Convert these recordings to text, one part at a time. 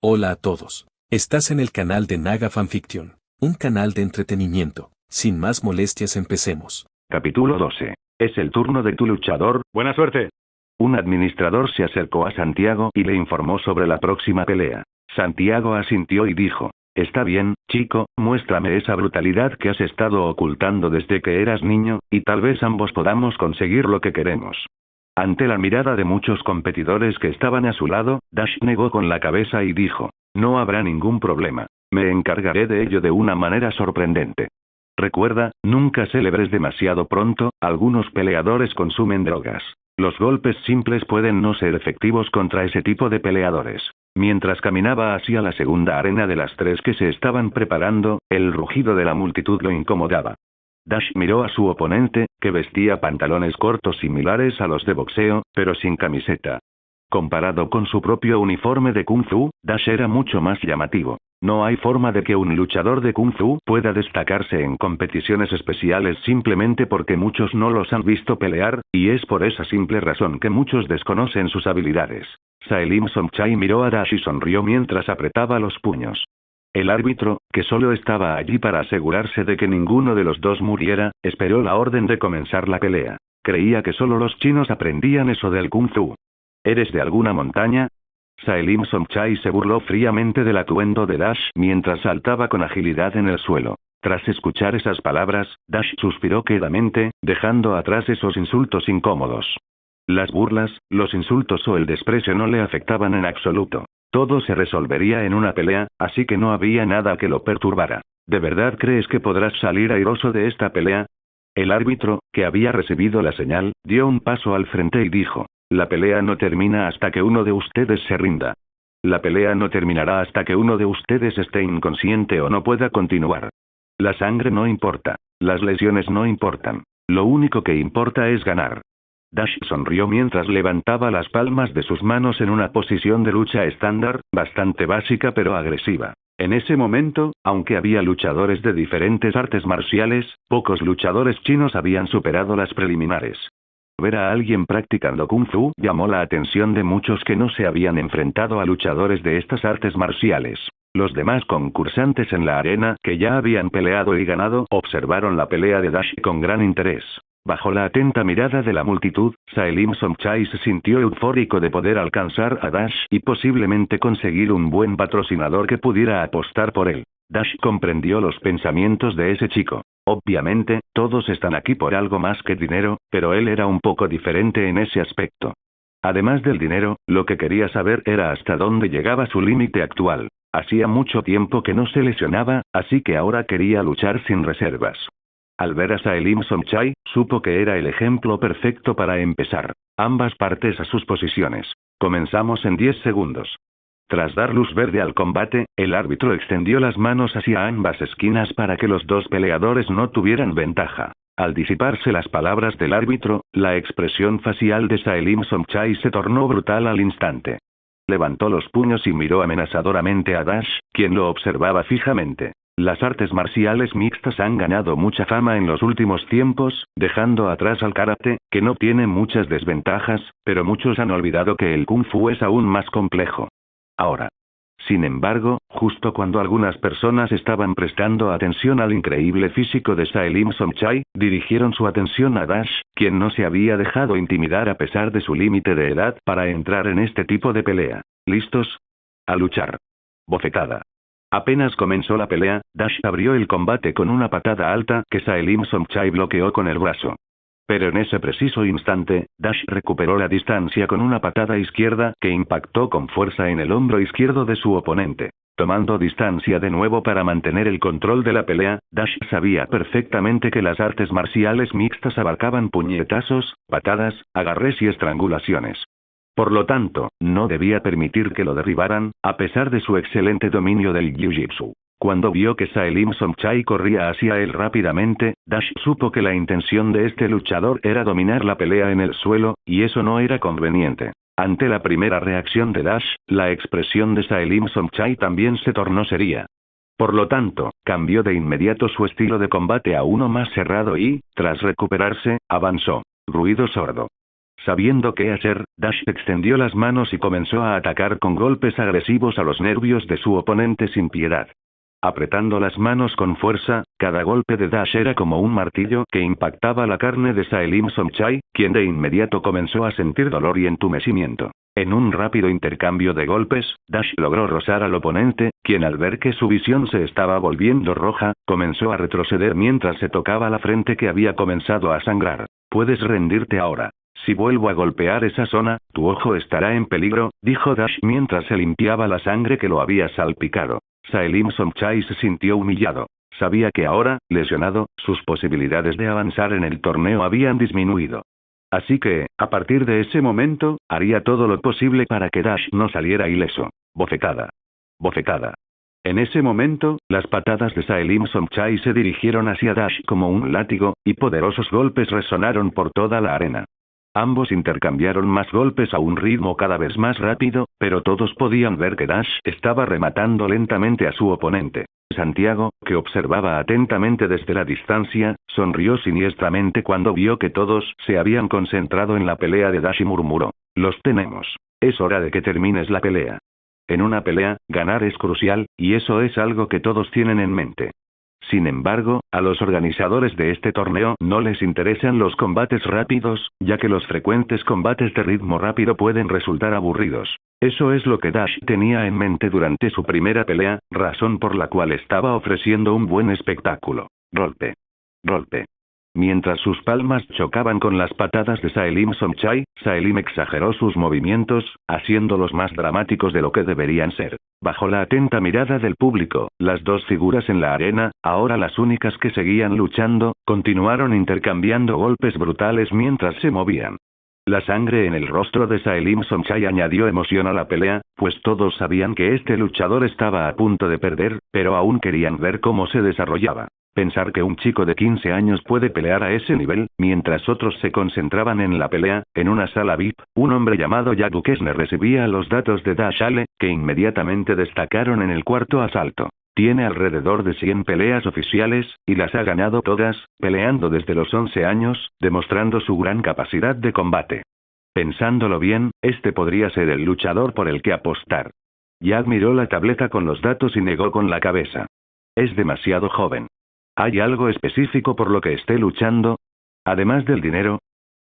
Hola a todos. Estás en el canal de Naga Fanfiction, un canal de entretenimiento. Sin más molestias, empecemos. Capítulo 12. Es el turno de tu luchador. Buena suerte. Un administrador se acercó a Santiago y le informó sobre la próxima pelea. Santiago asintió y dijo: Está bien, chico, muéstrame esa brutalidad que has estado ocultando desde que eras niño, y tal vez ambos podamos conseguir lo que queremos. Ante la mirada de muchos competidores que estaban a su lado, Dash negó con la cabeza y dijo: No habrá ningún problema. Me encargaré de ello de una manera sorprendente. Recuerda, nunca celebres demasiado pronto, algunos peleadores consumen drogas. Los golpes simples pueden no ser efectivos contra ese tipo de peleadores. Mientras caminaba hacia la segunda arena de las tres que se estaban preparando, el rugido de la multitud lo incomodaba. Dash miró a su oponente, que vestía pantalones cortos similares a los de boxeo, pero sin camiseta. Comparado con su propio uniforme de Kung Fu, Dash era mucho más llamativo. No hay forma de que un luchador de Kung Fu pueda destacarse en competiciones especiales simplemente porque muchos no los han visto pelear, y es por esa simple razón que muchos desconocen sus habilidades. Saelim Somchai miró a Dash y sonrió mientras apretaba los puños. El árbitro, que solo estaba allí para asegurarse de que ninguno de los dos muriera, esperó la orden de comenzar la pelea. Creía que solo los chinos aprendían eso del Kung Fu. ¿Eres de alguna montaña? Saelim Somchai se burló fríamente del atuendo de Dash mientras saltaba con agilidad en el suelo. Tras escuchar esas palabras, Dash suspiró quedamente, dejando atrás esos insultos incómodos. Las burlas, los insultos o el desprecio no le afectaban en absoluto. Todo se resolvería en una pelea, así que no había nada que lo perturbara. ¿De verdad crees que podrás salir airoso de esta pelea? El árbitro, que había recibido la señal, dio un paso al frente y dijo: La pelea no termina hasta que uno de ustedes se rinda. La pelea no terminará hasta que uno de ustedes esté inconsciente o no pueda continuar. La sangre no importa. Las lesiones no importan. Lo único que importa es ganar. Dash sonrió mientras levantaba las palmas de sus manos en una posición de lucha estándar, bastante básica pero agresiva. En ese momento, aunque había luchadores de diferentes artes marciales, pocos luchadores chinos habían superado las preliminares. Ver a alguien practicando Kung Fu llamó la atención de muchos que no se habían enfrentado a luchadores de estas artes marciales. Los demás concursantes en la arena, que ya habían peleado y ganado, observaron la pelea de Dash con gran interés. Bajo la atenta mirada de la multitud, Saelim Somchai se sintió eufórico de poder alcanzar a Dash y posiblemente conseguir un buen patrocinador que pudiera apostar por él. Dash comprendió los pensamientos de ese chico. Obviamente, todos están aquí por algo más que dinero, pero él era un poco diferente en ese aspecto. Además del dinero, lo que quería saber era hasta dónde llegaba su límite actual. Hacía mucho tiempo que no se lesionaba, así que ahora quería luchar sin reservas. Al ver a Saelim Somchai, supo que era el ejemplo perfecto para empezar. Ambas partes a sus posiciones. Comenzamos en 10 segundos. Tras dar luz verde al combate, el árbitro extendió las manos hacia ambas esquinas para que los dos peleadores no tuvieran ventaja. Al disiparse las palabras del árbitro, la expresión facial de Saelim Somchai se tornó brutal al instante. Levantó los puños y miró amenazadoramente a Dash, quien lo observaba fijamente. Las artes marciales mixtas han ganado mucha fama en los últimos tiempos, dejando atrás al karate, que no tiene muchas desventajas, pero muchos han olvidado que el Kung Fu es aún más complejo. Ahora. Sin embargo, justo cuando algunas personas estaban prestando atención al increíble físico de Saelim Somchai, dirigieron su atención a Dash, quien no se había dejado intimidar a pesar de su límite de edad para entrar en este tipo de pelea. ¿Listos? A luchar. Bofetada. Apenas comenzó la pelea, Dash abrió el combate con una patada alta que Saelim Somchai bloqueó con el brazo. Pero en ese preciso instante, Dash recuperó la distancia con una patada izquierda que impactó con fuerza en el hombro izquierdo de su oponente. Tomando distancia de nuevo para mantener el control de la pelea, Dash sabía perfectamente que las artes marciales mixtas abarcaban puñetazos, patadas, agarres y estrangulaciones. Por lo tanto, no debía permitir que lo derribaran, a pesar de su excelente dominio del jiu-jitsu. Cuando vio que Saelim Somchai corría hacia él rápidamente, Dash supo que la intención de este luchador era dominar la pelea en el suelo, y eso no era conveniente. Ante la primera reacción de Dash, la expresión de Saelim Somchai también se tornó seria. Por lo tanto, cambió de inmediato su estilo de combate a uno más cerrado y, tras recuperarse, avanzó. Ruido sordo. Sabiendo qué hacer, Dash extendió las manos y comenzó a atacar con golpes agresivos a los nervios de su oponente sin piedad. Apretando las manos con fuerza, cada golpe de Dash era como un martillo que impactaba la carne de Saelim Somchai, quien de inmediato comenzó a sentir dolor y entumecimiento. En un rápido intercambio de golpes, Dash logró rozar al oponente, quien al ver que su visión se estaba volviendo roja, comenzó a retroceder mientras se tocaba la frente que había comenzado a sangrar. Puedes rendirte ahora. Si vuelvo a golpear esa zona, tu ojo estará en peligro, dijo Dash mientras se limpiaba la sangre que lo había salpicado. Saelim Somchai se sintió humillado. Sabía que ahora, lesionado, sus posibilidades de avanzar en el torneo habían disminuido. Así que, a partir de ese momento, haría todo lo posible para que Dash no saliera ileso. Bofetada. Bofetada. En ese momento, las patadas de Saelim Somchai se dirigieron hacia Dash como un látigo, y poderosos golpes resonaron por toda la arena. Ambos intercambiaron más golpes a un ritmo cada vez más rápido, pero todos podían ver que Dash estaba rematando lentamente a su oponente. Santiago, que observaba atentamente desde la distancia, sonrió siniestramente cuando vio que todos se habían concentrado en la pelea de Dash y murmuró: «Los tenemos. Es hora de que termines la pelea». En una pelea, ganar es crucial, y eso es algo que todos tienen en mente. Sin embargo, a los organizadores de este torneo no les interesan los combates rápidos, ya que los frecuentes combates de ritmo rápido pueden resultar aburridos. Eso es lo que Dash tenía en mente durante su primera pelea, razón por la cual estaba ofreciendo un buen espectáculo. Golpe. Golpe. Mientras sus palmas chocaban con las patadas de Saelim Somchai, Saelim exageró sus movimientos, haciéndolos más dramáticos de lo que deberían ser. Bajo la atenta mirada del público, las dos figuras en la arena, ahora las únicas que seguían luchando, continuaron intercambiando golpes brutales mientras se movían. La sangre en el rostro de Saelim Somchai añadió emoción a la pelea, pues todos sabían que este luchador estaba a punto de perder, pero aún querían ver cómo se desarrollaba. Pensar que un chico de 15 años puede pelear a ese nivel, mientras otros se concentraban en la pelea, en una sala VIP, un hombre llamado Jack Duquesne recibía los datos de Dash Ale, que inmediatamente destacaron en el cuarto asalto. Tiene alrededor de 100 peleas oficiales, y las ha ganado todas, peleando desde los 11 años, demostrando su gran capacidad de combate. Pensándolo bien, este podría ser el luchador por el que apostar. Jack miró la tableta con los datos y negó con la cabeza. Es demasiado joven. ¿Hay algo específico por lo que esté luchando? Además del dinero.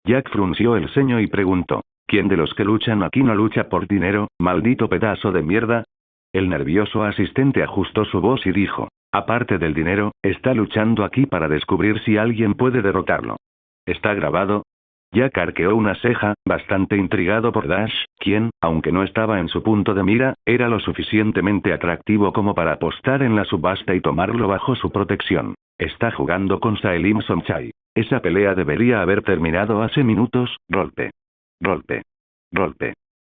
Jack frunció el ceño y preguntó: ¿Quién de los que luchan aquí no lucha por dinero, maldito pedazo de mierda? El nervioso asistente ajustó su voz y dijo: aparte del dinero, está luchando aquí para descubrir si alguien puede derrotarlo. ¿Está grabado? Jack arqueó una ceja, bastante intrigado por Dash, quien, aunque no estaba en su punto de mira, era lo suficientemente atractivo como para apostar en la subasta y tomarlo bajo su protección. Está jugando con Saelim Somchai. Esa pelea debería haber terminado hace minutos. Golpe. Golpe. Golpe.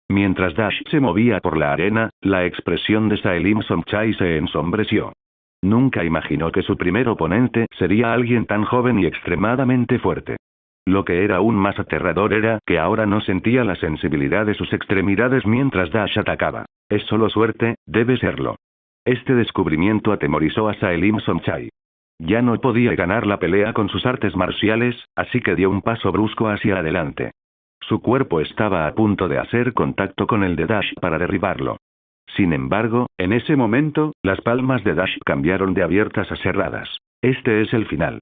Mientras Dash se movía por la arena, la expresión de Saelim Somchai se ensombreció. Nunca imaginó que su primer oponente sería alguien tan joven y extremadamente fuerte. Lo que era aún más aterrador era que ahora no sentía la sensibilidad de sus extremidades mientras Dash atacaba. Es solo suerte, debe serlo. Este descubrimiento atemorizó a Saelim Somchai. Ya no podía ganar la pelea con sus artes marciales, así que dio un paso brusco hacia adelante. Su cuerpo estaba a punto de hacer contacto con el de Dash para derribarlo. Sin embargo, en ese momento, las palmas de Dash cambiaron de abiertas a cerradas. Este es el final.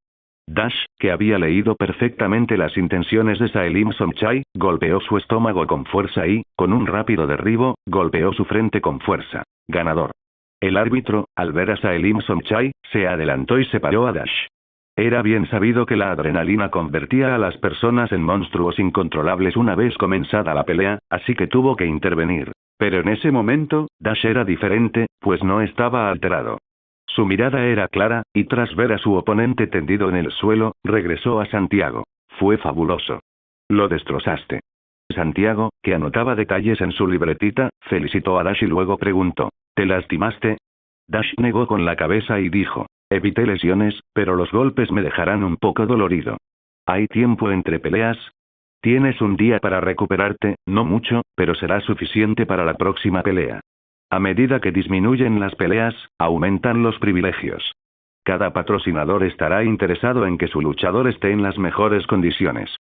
Dash, que había leído perfectamente las intenciones de Saelim Somchai, golpeó su estómago con fuerza y, con un rápido derribo, golpeó su frente con fuerza. Ganador. El árbitro, al ver a Saelim Somchai, se adelantó y separó a Dash. Era bien sabido que la adrenalina convertía a las personas en monstruos incontrolables una vez comenzada la pelea, así que tuvo que intervenir. Pero en ese momento, Dash era diferente, pues no estaba alterado. Su mirada era clara, y tras ver a su oponente tendido en el suelo, regresó a Santiago. Fue fabuloso. Lo destrozaste. Santiago, que anotaba detalles en su libretita, felicitó a Dash y luego preguntó: ¿te lastimaste? Dash negó con la cabeza y dijo: evité lesiones, pero los golpes me dejarán un poco dolorido. ¿Hay tiempo entre peleas? Tienes un día para recuperarte, no mucho, pero será suficiente para la próxima pelea. A medida que disminuyen las peleas, aumentan los privilegios. Cada patrocinador estará interesado en que su luchador esté en las mejores condiciones.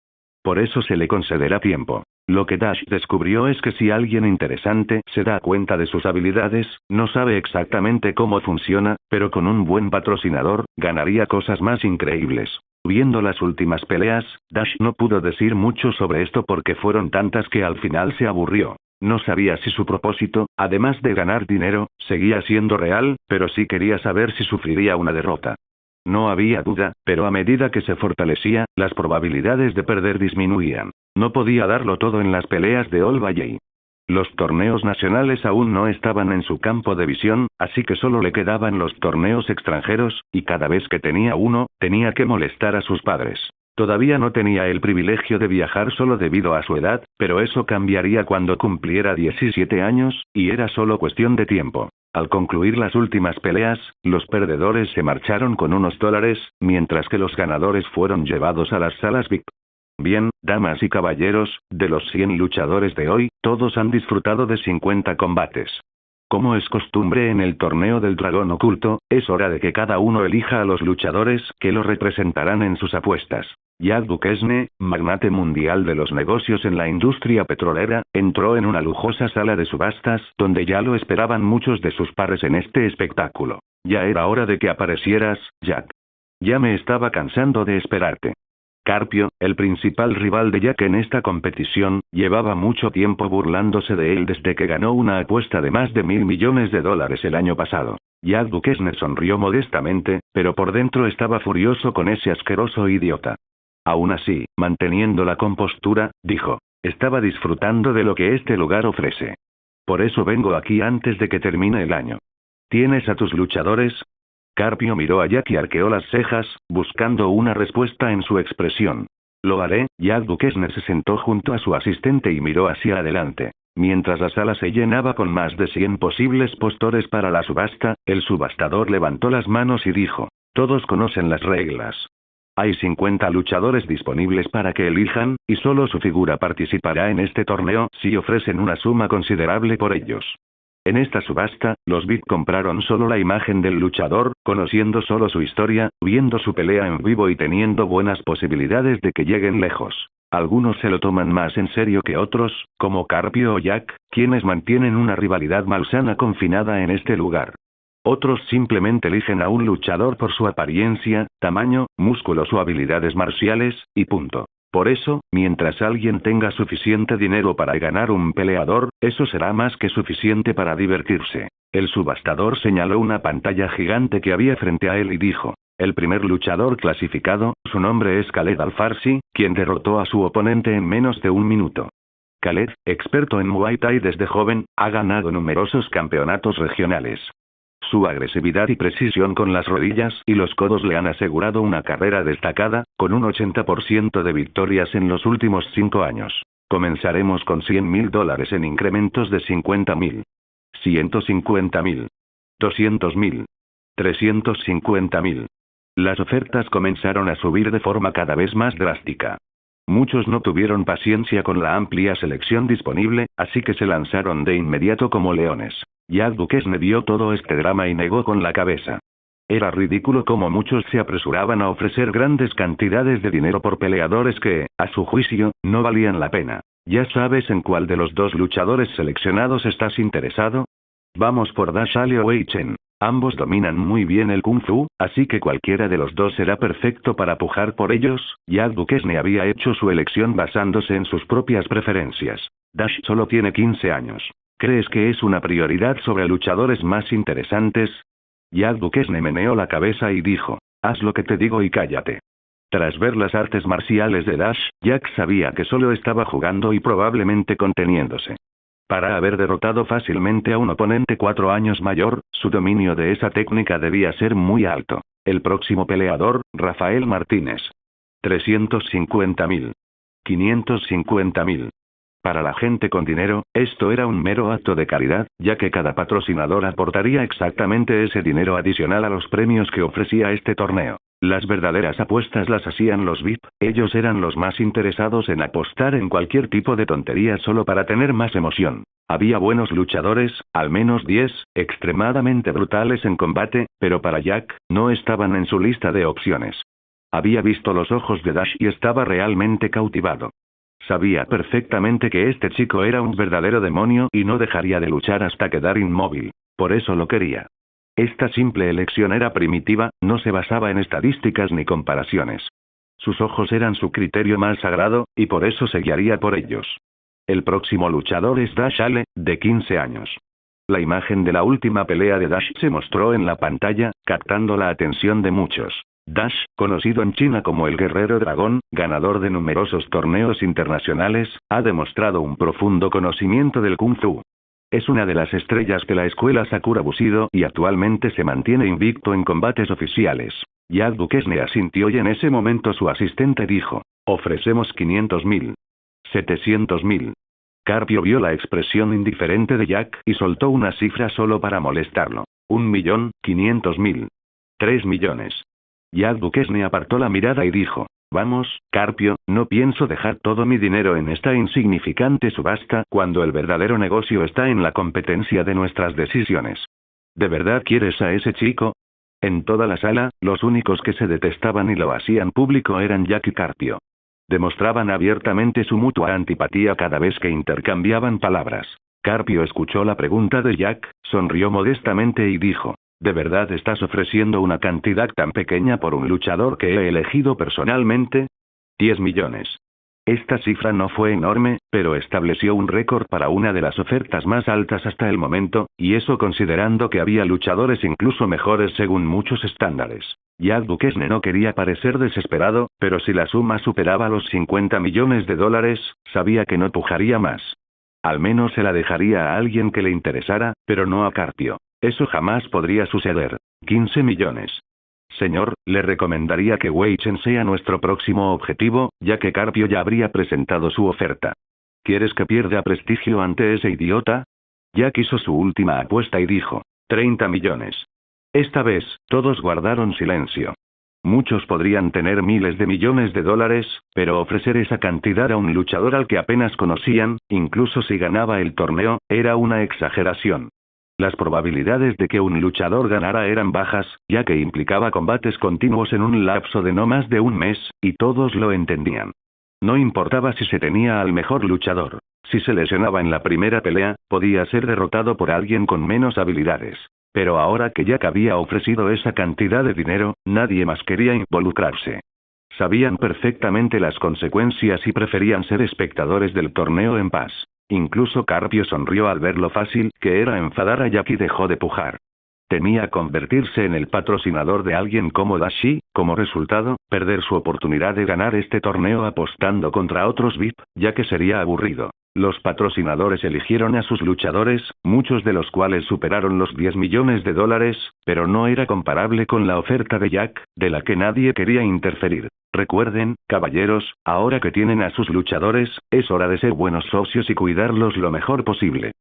Por eso se le concederá tiempo. Lo que Dash descubrió es que si alguien interesante se da cuenta de sus habilidades, no sabe exactamente cómo funciona, pero con un buen patrocinador, ganaría cosas más increíbles. Viendo las últimas peleas, Dash no pudo decir mucho sobre esto porque fueron tantas que al final se aburrió. No sabía si su propósito, además de ganar dinero, seguía siendo real, pero sí quería saber si sufriría una derrota. No había duda, pero a medida que se fortalecía, las probabilidades de perder disminuían. No podía darlo todo en las peleas de All Valley. Los torneos nacionales aún no estaban en su campo de visión, así que solo le quedaban los torneos extranjeros, y cada vez que tenía uno, tenía que molestar a sus padres. Todavía no tenía el privilegio de viajar solo debido a su edad, pero eso cambiaría cuando cumpliera 17 años, y era solo cuestión de tiempo. Al concluir las últimas peleas, los perdedores se marcharon con unos $, mientras que los ganadores fueron llevados a las salas VIP. Bien, damas y caballeros, de los 100 luchadores de hoy, todos han disfrutado de 50 combates. Como es costumbre en el torneo del dragón oculto, es hora de que cada uno elija a los luchadores que lo representarán en sus apuestas. Jack Duquesne, magnate mundial de los negocios en la industria petrolera, entró en una lujosa sala de subastas donde ya lo esperaban muchos de sus pares en este espectáculo. Ya era hora de que aparecieras, Jack. Ya me estaba cansando de esperarte. Carpio, el principal rival de Jack en esta competición, llevaba mucho tiempo burlándose de él desde que ganó una apuesta de más de $1.000 millones el año pasado. Jack Duquesne sonrió modestamente, pero por dentro estaba furioso con ese asqueroso idiota. Aún así, manteniendo la compostura, dijo, estaba disfrutando de lo que este lugar ofrece. Por eso vengo aquí antes de que termine el año. ¿Tienes a tus luchadores? Carpio miró a Jack y arqueó las cejas, buscando una respuesta en su expresión. Lo haré. Jack Duquesne se sentó junto a su asistente y miró hacia adelante. Mientras la sala se llenaba con más de 100 posibles postores para la subasta, el subastador levantó las manos y dijo, todos conocen las reglas. Hay 50 luchadores disponibles para que elijan, y solo su figura participará en este torneo si ofrecen una suma considerable por ellos. En esta subasta, los VIP compraron solo la imagen del luchador, conociendo solo su historia, viendo su pelea en vivo y teniendo buenas posibilidades de que lleguen lejos. Algunos se lo toman más en serio que otros, como Carpio o Jack, quienes mantienen una rivalidad malsana confinada en este lugar. Otros simplemente eligen a un luchador por su apariencia, tamaño, músculos o habilidades marciales, y punto. Por eso, mientras alguien tenga suficiente dinero para ganar un peleador, eso será más que suficiente para divertirse. El subastador señaló una pantalla gigante que había frente a él y dijo, el primer luchador clasificado, su nombre es Khaled Al-Farsi, quien derrotó a su oponente en menos de un minuto. Khaled, experto en Muay Thai desde joven, ha ganado numerosos campeonatos regionales. Su agresividad y precisión con las rodillas y los codos le han asegurado una carrera destacada, con un 80% de victorias en los últimos 5 años. Comenzaremos con $100.000 en incrementos de 50.000. 150.000. 200.000. 350.000. Las ofertas comenzaron a subir de forma cada vez más drástica. Muchos no tuvieron paciencia con la amplia selección disponible, así que se lanzaron de inmediato como leones. Jack Duquesne vio todo este drama y negó con la cabeza. Era ridículo cómo muchos se apresuraban a ofrecer grandes cantidades de dinero por peleadores que, a su juicio, no valían la pena. ¿Ya sabes en cuál de los dos luchadores seleccionados estás interesado? Vamos por Dash Ali o Wei Chen. Ambos dominan muy bien el Kung Fu, así que cualquiera de los dos será perfecto para pujar por ellos. Jack Duquesne había hecho su elección basándose en sus propias preferencias. Dash solo tiene 15 años. ¿Crees que es una prioridad sobre luchadores más interesantes? Jack Duquesne meneó la cabeza y dijo, haz lo que te digo y cállate. Tras ver las artes marciales de Dash, Jack sabía que solo estaba jugando y probablemente conteniéndose. Para haber derrotado fácilmente a un oponente 4 años mayor, su dominio de esa técnica debía ser muy alto. El próximo peleador, Rafael Martínez. 350.000. 550.000. Para la gente con dinero, esto era un mero acto de caridad, ya que cada patrocinador aportaría exactamente ese dinero adicional a los premios que ofrecía este torneo. Las verdaderas apuestas las hacían los VIP, ellos eran los más interesados en apostar en cualquier tipo de tontería solo para tener más emoción. Había buenos luchadores, al menos 10, extremadamente brutales en combate, pero para Jack, no estaban en su lista de opciones. Había visto los ojos de Dash y estaba realmente cautivado. Sabía perfectamente que este chico era un verdadero demonio y no dejaría de luchar hasta quedar inmóvil. Por eso lo quería. Esta simple elección era primitiva, no se basaba en estadísticas ni comparaciones. Sus ojos eran su criterio más sagrado, y por eso se guiaría por ellos. El próximo luchador es Dash Ale, de 15 años. La imagen de la última pelea de Dash se mostró en la pantalla, captando la atención de muchos. Dash, conocido en China como el Guerrero Dragón, ganador de numerosos torneos internacionales, ha demostrado un profundo conocimiento del Kung Fu. Es una de las estrellas de la escuela Sakura Bushido y actualmente se mantiene invicto en combates oficiales. Jack Duquesne asintió y en ese momento su asistente dijo: ofrecemos 500.000. 700.000. Carpio vio la expresión indiferente de Jack y soltó una cifra solo para molestarlo. 1.500.000. 3 millones. Jack Duquesne apartó la mirada y dijo: vamos, Carpio, no pienso dejar todo mi dinero en esta insignificante subasta cuando el verdadero negocio está en la competencia de nuestras decisiones. ¿De verdad quieres a ese chico? En toda la sala, los únicos que se detestaban y lo hacían público eran Jack y Carpio. Demostraban abiertamente su mutua antipatía cada vez que intercambiaban palabras. Carpio escuchó la pregunta de Jack, sonrió modestamente y dijo: ¿de verdad estás ofreciendo una cantidad tan pequeña por un luchador que he elegido personalmente? 10 millones. Esta cifra no fue enorme, pero estableció un récord para una de las ofertas más altas hasta el momento, y eso considerando que había luchadores incluso mejores según muchos estándares. Jack Duquesne no quería parecer desesperado, pero si la suma superaba los 50 millones de dólares, sabía que no pujaría más. Al menos se la dejaría a alguien que le interesara, pero no a Carpio. Eso jamás podría suceder. 15 millones. Señor, le recomendaría que Wei Chen sea nuestro próximo objetivo, ya que Carpio ya habría presentado su oferta. ¿Quieres que pierda prestigio ante ese idiota? Jack hizo su última apuesta y dijo: 30 millones. Esta vez, todos guardaron silencio. Muchos podrían tener miles de millones de dólares, pero ofrecer esa cantidad a un luchador al que apenas conocían, incluso si ganaba el torneo, era una exageración. Las probabilidades de que un luchador ganara eran bajas, ya que implicaba combates continuos en un lapso de no más de un mes, y todos lo entendían. No importaba si se tenía al mejor luchador. Si se lesionaba en la primera pelea, podía ser derrotado por alguien con menos habilidades. Pero ahora que Jack había ofrecido esa cantidad de dinero, nadie más quería involucrarse. Sabían perfectamente las consecuencias y preferían ser espectadores del torneo en paz. Incluso Carpio sonrió al ver lo fácil que era enfadar a Jack y dejó de pujar. Temía convertirse en el patrocinador de alguien como Dash y, como resultado, perder su oportunidad de ganar este torneo apostando contra otros VIP, ya que sería aburrido. Los patrocinadores eligieron a sus luchadores, muchos de los cuales superaron los 10 millones de dólares, pero no era comparable con la oferta de Jack, de la que nadie quería interferir. Recuerden, caballeros, ahora que tienen a sus luchadores, es hora de ser buenos socios y cuidarlos lo mejor posible.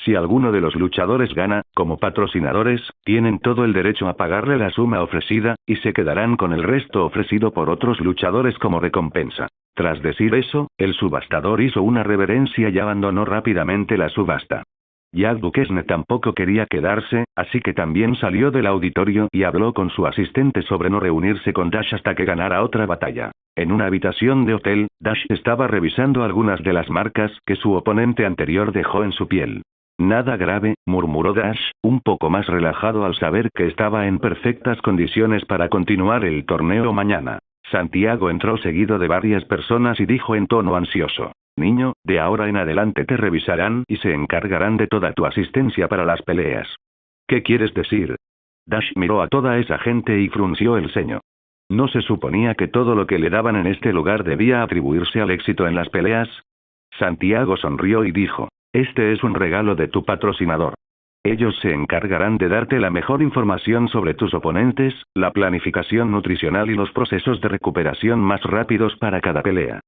Si alguno de los luchadores gana, como patrocinadores, tienen todo el derecho a pagarle la suma ofrecida, y se quedarán con el resto ofrecido por otros luchadores como recompensa. Tras decir eso, el subastador hizo una reverencia y abandonó rápidamente la subasta. Jack Duquesne tampoco quería quedarse, así que también salió del auditorio y habló con su asistente sobre no reunirse con Dash hasta que ganara otra batalla. En una habitación de hotel, Dash estaba revisando algunas de las marcas que su oponente anterior dejó en su piel. Nada grave, murmuró Dash, un poco más relajado al saber que estaba en perfectas condiciones para continuar el torneo mañana. Santiago entró seguido de varias personas y dijo en tono ansioso: niño, de ahora en adelante te revisarán y se encargarán de toda tu asistencia para las peleas. ¿Qué quieres decir? Dash miró a toda esa gente y frunció el ceño. ¿No se suponía que todo lo que le daban en este lugar debía atribuirse al éxito en las peleas? Santiago sonrió y dijo: este es un regalo de tu patrocinador. Ellos se encargarán de darte la mejor información sobre tus oponentes, la planificación nutricional y los procesos de recuperación más rápidos para cada pelea.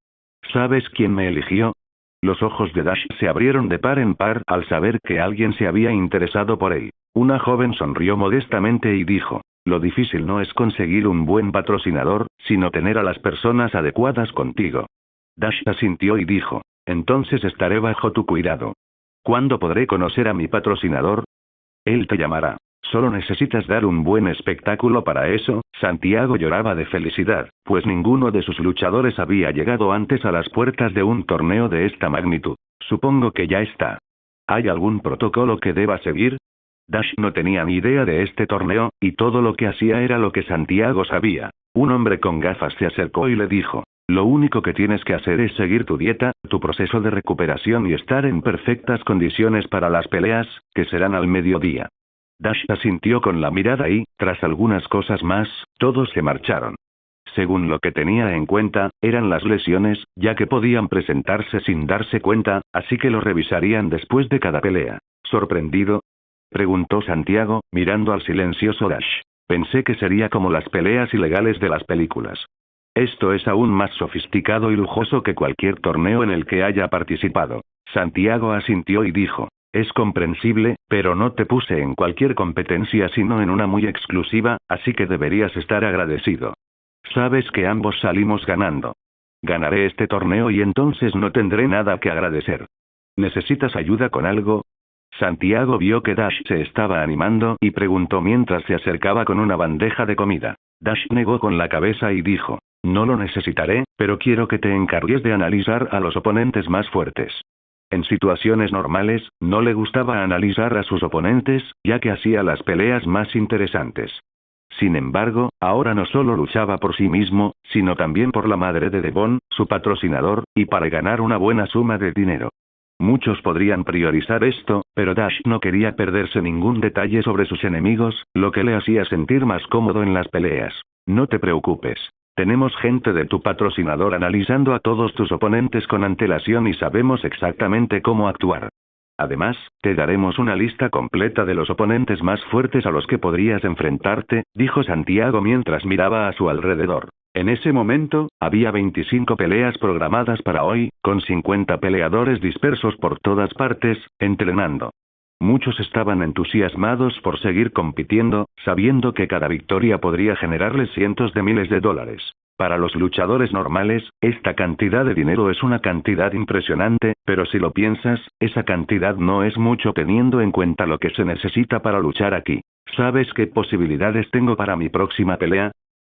¿Sabes quién me eligió? Los ojos de Dash se abrieron de par en par al saber que alguien se había interesado por él. Una joven sonrió modestamente y dijo: lo difícil no es conseguir un buen patrocinador, sino tener a las personas adecuadas contigo. Dash asintió y dijo: entonces estaré bajo tu cuidado. ¿Cuándo podré conocer a mi patrocinador? Él te llamará. Solo necesitas dar un buen espectáculo para eso. Santiago lloraba de felicidad, pues ninguno de sus luchadores había llegado antes a las puertas de un torneo de esta magnitud. Supongo que ya está. ¿Hay algún protocolo que deba seguir? Dash no tenía ni idea de este torneo, y todo lo que hacía era lo que Santiago sabía. Un hombre con gafas se acercó y le dijo: lo único que tienes que hacer es seguir tu dieta, tu proceso de recuperación y estar en perfectas condiciones para las peleas, que serán al mediodía. Dash asintió con la mirada y, tras algunas cosas más, todos se marcharon. Según lo que tenía en cuenta, eran las lesiones, ya que podían presentarse sin darse cuenta, así que lo revisarían después de cada pelea. ¿Sorprendido?, preguntó Santiago, mirando al silencioso Dash. Pensé que sería como las peleas ilegales de las películas. Esto es aún más sofisticado y lujoso que cualquier torneo en el que haya participado. Santiago asintió y dijo: es comprensible, pero no te puse en cualquier competencia sino en una muy exclusiva, así que deberías estar agradecido. Sabes que ambos salimos ganando. Ganaré este torneo y entonces no tendré nada que agradecer. ¿Necesitas ayuda con algo? Santiago vio que Dash se estaba animando y preguntó mientras se acercaba con una bandeja de comida. Dash negó con la cabeza y dijo: no lo necesitaré, pero quiero que te encargues de analizar a los oponentes más fuertes. En situaciones normales, no le gustaba analizar a sus oponentes, ya que hacía las peleas más interesantes. Sin embargo, ahora no solo luchaba por sí mismo, sino también por la madre de Devon, su patrocinador, y para ganar una buena suma de dinero. Muchos podrían priorizar esto, pero Dash no quería perderse ningún detalle sobre sus enemigos, lo que le hacía sentir más cómodo en las peleas. No te preocupes. Tenemos gente de tu patrocinador analizando a todos tus oponentes con antelación y sabemos exactamente cómo actuar. Además, te daremos una lista completa de los oponentes más fuertes a los que podrías enfrentarte, dijo Santiago mientras miraba a su alrededor. En ese momento, había 25 peleas programadas para hoy, con 50 peleadores dispersos por todas partes, entrenando. Muchos estaban entusiasmados por seguir compitiendo, sabiendo que cada victoria podría generarles cientos de miles de dólares. Para los luchadores normales, esta cantidad de dinero es una cantidad impresionante, pero si lo piensas, esa cantidad no es mucho teniendo en cuenta lo que se necesita para luchar aquí. ¿Sabes qué posibilidades tengo para mi próxima pelea?,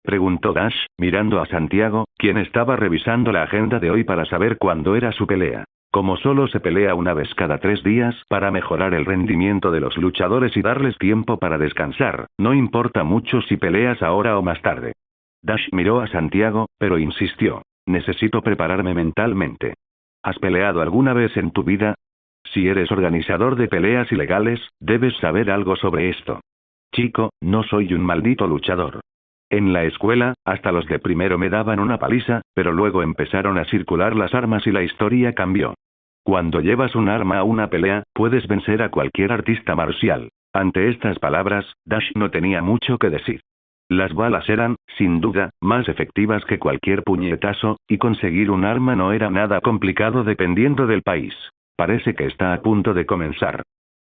preguntó Dash, mirando a Santiago, quien estaba revisando la agenda de hoy para saber cuándo era su pelea. Como solo se pelea una vez cada 3 días, para mejorar el rendimiento de los luchadores y darles tiempo para descansar, no importa mucho si peleas ahora o más tarde. Dash miró a Santiago, pero insistió: necesito prepararme mentalmente. ¿Has peleado alguna vez en tu vida? Si eres organizador de peleas ilegales, debes saber algo sobre esto. Chico, no soy un maldito luchador. En la escuela, hasta los de primero me daban una paliza, pero luego empezaron a circular las armas y la historia cambió. Cuando llevas un arma a una pelea, puedes vencer a cualquier artista marcial. Ante estas palabras, Dash no tenía mucho que decir. Las balas eran, sin duda, más efectivas que cualquier puñetazo, y conseguir un arma no era nada complicado dependiendo del país. Parece que está a punto de comenzar.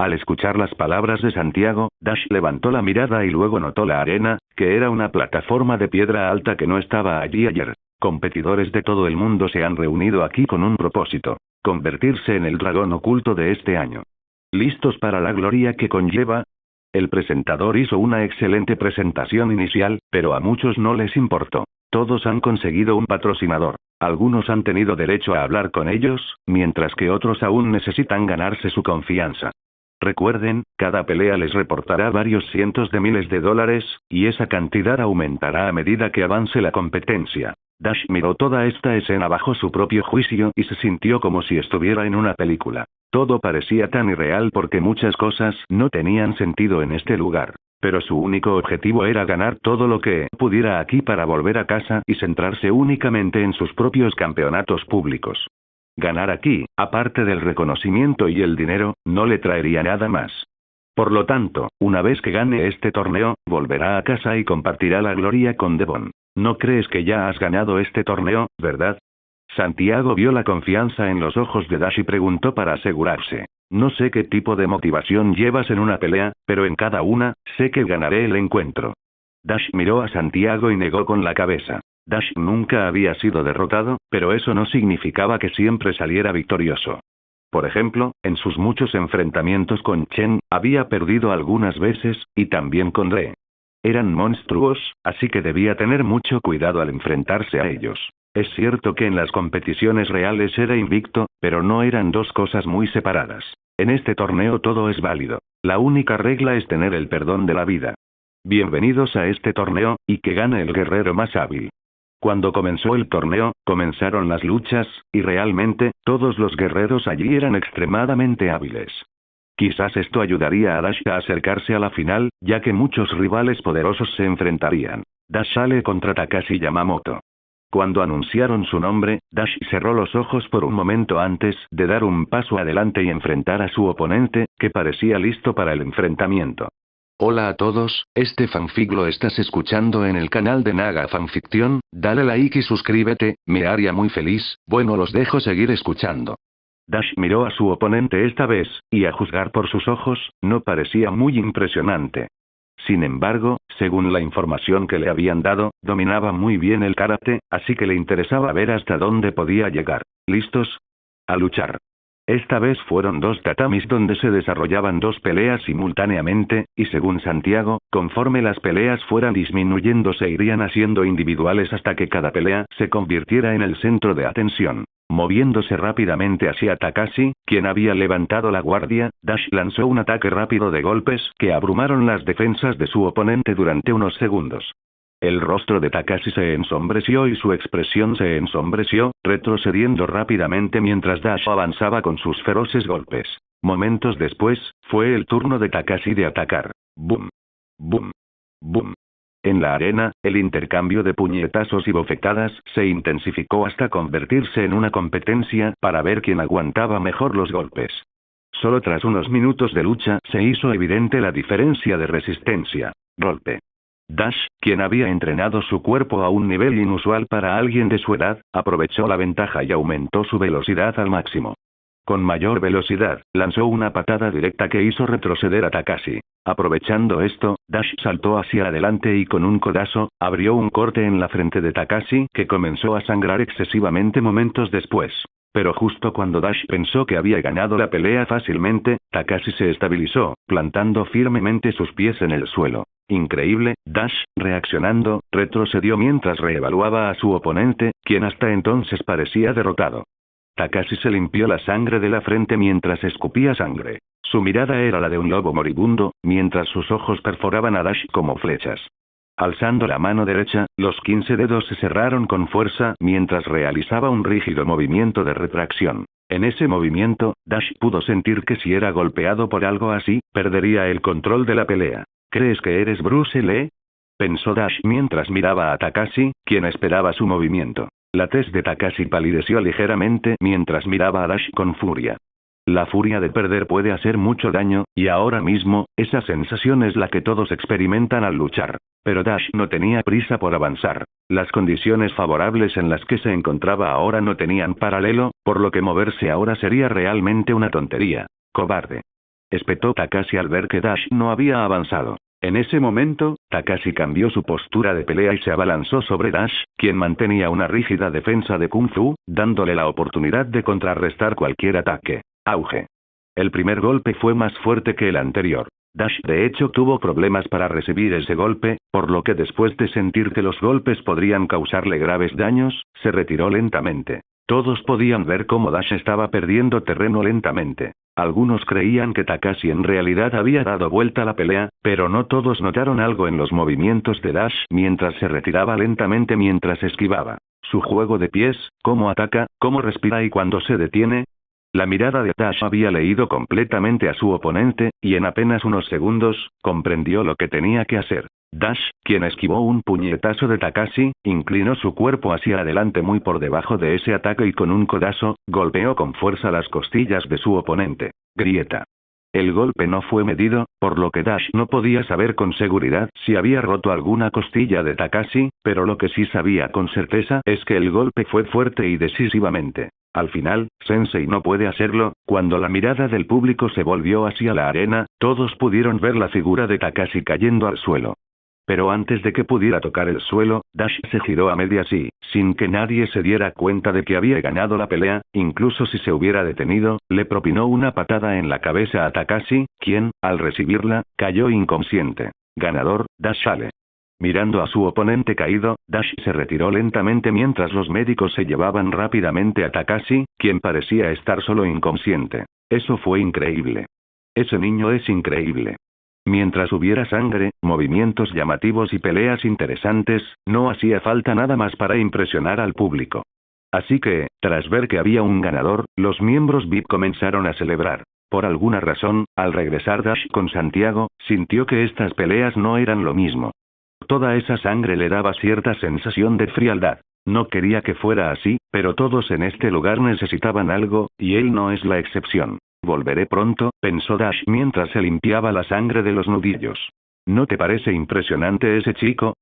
Al escuchar las palabras de Santiago, Dash levantó la mirada y luego notó la arena, que era una plataforma de piedra alta que no estaba allí ayer. Competidores de todo el mundo se han reunido aquí con un propósito: convertirse en el dragón oculto de este año. ¿Listos para la gloria que conlleva? El presentador hizo una excelente presentación inicial, pero a muchos no les importó. Todos han conseguido un patrocinador. Algunos han tenido derecho a hablar con ellos, mientras que otros aún necesitan ganarse su confianza. Recuerden, cada pelea les reportará varios cientos de miles de dólares, y esa cantidad aumentará a medida que avance la competencia. Dash miró toda esta escena bajo su propio juicio y se sintió como si estuviera en una película. Todo parecía tan irreal porque muchas cosas no tenían sentido en este lugar. Pero su único objetivo era ganar todo lo que pudiera aquí para volver a casa y centrarse únicamente en sus propios campeonatos públicos. Ganar aquí, aparte del reconocimiento y el dinero, no le traería nada más. Por lo tanto, una vez que gane este torneo, volverá a casa y compartirá la gloria con Devon. ¿No crees que ya has ganado este torneo, verdad? Santiago vio la confianza en los ojos de Dash y preguntó para asegurarse. No sé qué tipo de motivación llevas en una pelea, pero en cada una, sé que ganaré el encuentro. Dash miró a Santiago y negó con la cabeza. Dash nunca había sido derrotado, pero eso no significaba que siempre saliera victorioso. Por ejemplo, en sus muchos enfrentamientos con Chen, había perdido algunas veces, y también con Re. Eran monstruos, así que debía tener mucho cuidado al enfrentarse a ellos. Es cierto que en las competiciones reales era invicto, pero no eran dos cosas muy separadas. En este torneo todo es válido. La única regla es tener el perdón de la vida. Bienvenidos a este torneo, y que gane el guerrero más hábil. Cuando comenzó el torneo, comenzaron las luchas, y realmente, todos los guerreros allí eran extremadamente hábiles. Quizás esto ayudaría a Dash a acercarse a la final, ya que muchos rivales poderosos se enfrentarían. Dash sale contra Takashi Yamamoto. Cuando anunciaron su nombre, Dash cerró los ojos por un momento antes de dar un paso adelante y enfrentar a su oponente, que parecía listo para el enfrentamiento. Hola a todos, este fanfic lo estás escuchando en el canal de Naga Fanfiction, dale like y suscríbete, me haría muy feliz, bueno los dejo seguir escuchando. Dash miró a su oponente esta vez, y a juzgar por sus ojos, no parecía muy impresionante. Sin embargo, según la información que le habían dado, dominaba muy bien el karate, así que le interesaba ver hasta dónde podía llegar. ¿Listos? A luchar. Esta vez fueron 2 tatamis donde se desarrollaban 2 peleas simultáneamente, y según Santiago, conforme las peleas fueran disminuyendo se irían haciendo individuales hasta que cada pelea se convirtiera en el centro de atención. Moviéndose rápidamente hacia Takashi, quien había levantado la guardia, Dash lanzó un ataque rápido de golpes que abrumaron las defensas de su oponente durante unos segundos. El rostro de Takashi se ensombreció y su expresión se ensombreció, retrocediendo rápidamente mientras Dash avanzaba con sus feroces golpes. Momentos después, fue el turno de Takashi de atacar. ¡Bum! ¡Bum! ¡Bum! En la arena, el intercambio de puñetazos y bofetadas se intensificó hasta convertirse en una competencia para ver quién aguantaba mejor los golpes. Solo tras unos minutos de lucha se hizo evidente la diferencia de resistencia. Golpe. Dash, quien había entrenado su cuerpo a un nivel inusual para alguien de su edad, aprovechó la ventaja y aumentó su velocidad al máximo. Con mayor velocidad, lanzó una patada directa que hizo retroceder a Takashi. Aprovechando esto, Dash saltó hacia adelante y con un codazo, abrió un corte en la frente de Takashi que comenzó a sangrar excesivamente momentos después. Pero justo cuando Dash pensó que había ganado la pelea fácilmente, Takashi se estabilizó, plantando firmemente sus pies en el suelo. Increíble, Dash, reaccionando, retrocedió mientras reevaluaba a su oponente, quien hasta entonces parecía derrotado. Takashi se limpió la sangre de la frente mientras escupía sangre. Su mirada era la de un lobo moribundo, mientras sus ojos perforaban a Dash como flechas. Alzando la mano derecha, los 15 dedos se cerraron con fuerza mientras realizaba un rígido movimiento de retracción. En ese movimiento, Dash pudo sentir que si era golpeado por algo así, perdería el control de la pelea. ¿Crees que eres Bruce Lee? Pensó Dash mientras miraba a Takashi, quien esperaba su movimiento. La tez de Takashi palideció ligeramente mientras miraba a Dash con furia. La furia de perder puede hacer mucho daño, y ahora mismo, esa sensación es la que todos experimentan al luchar. Pero Dash no tenía prisa por avanzar. Las condiciones favorables en las que se encontraba ahora no tenían paralelo, por lo que moverse ahora sería realmente una tontería. Cobarde. Espetó Takashi al ver que Dash no había avanzado. En ese momento, Takashi cambió su postura de pelea y se abalanzó sobre Dash, quien mantenía una rígida defensa de Kung Fu, dándole la oportunidad de contrarrestar cualquier ataque. Auge. El primer golpe fue más fuerte que el anterior. Dash de hecho tuvo problemas para recibir ese golpe, por lo que después de sentir que los golpes podrían causarle graves daños, se retiró lentamente. Todos podían ver cómo Dash estaba perdiendo terreno lentamente. Algunos creían que Takashi en realidad había dado vuelta a la pelea, pero no todos notaron algo en los movimientos de Dash mientras se retiraba lentamente mientras esquivaba. Su juego de pies, cómo ataca, cómo respira y cuándo se detiene. La mirada de Dash había leído completamente a su oponente, y en apenas unos segundos, comprendió lo que tenía que hacer. Dash, quien esquivó un puñetazo de Takashi, inclinó su cuerpo hacia adelante muy por debajo de ese ataque y con un codazo, golpeó con fuerza las costillas de su oponente. Grieta. El golpe no fue medido, por lo que Dash no podía saber con seguridad si había roto alguna costilla de Takashi, pero lo que sí sabía con certeza es que el golpe fue fuerte y decisivamente. Al final, Sensei no puede hacerlo. Cuando la mirada del público se volvió hacia la arena, todos pudieron ver la figura de Takashi cayendo al suelo. Pero antes de que pudiera tocar el suelo, Dash se giró a medias y, sin que nadie se diera cuenta de que había ganado la pelea, incluso si se hubiera detenido, le propinó una patada en la cabeza a Takashi, quien, al recibirla, cayó inconsciente. Ganador, Dash sale. Mirando a su oponente caído, Dash se retiró lentamente mientras los médicos se llevaban rápidamente a Takashi, quien parecía estar solo inconsciente. Eso fue increíble. Ese niño es increíble. Mientras hubiera sangre, movimientos llamativos y peleas interesantes, no hacía falta nada más para impresionar al público. Así que, tras ver que había un ganador, los miembros VIP comenzaron a celebrar. Por alguna razón, al regresar Dash con Santiago, sintió que estas peleas no eran lo mismo. Toda esa sangre le daba cierta sensación de frialdad. No quería que fuera así, pero todos en este lugar necesitaban algo, y él no es la excepción. Volveré pronto, pensó Dash mientras se limpiaba la sangre de los nudillos. ¿No te parece impresionante ese chico?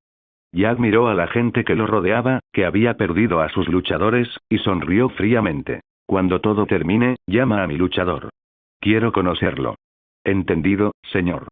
Jack miró a la gente que lo rodeaba, que había perdido a sus luchadores, y sonrió fríamente. Cuando todo termine, llama a mi luchador. Quiero conocerlo. Entendido, señor.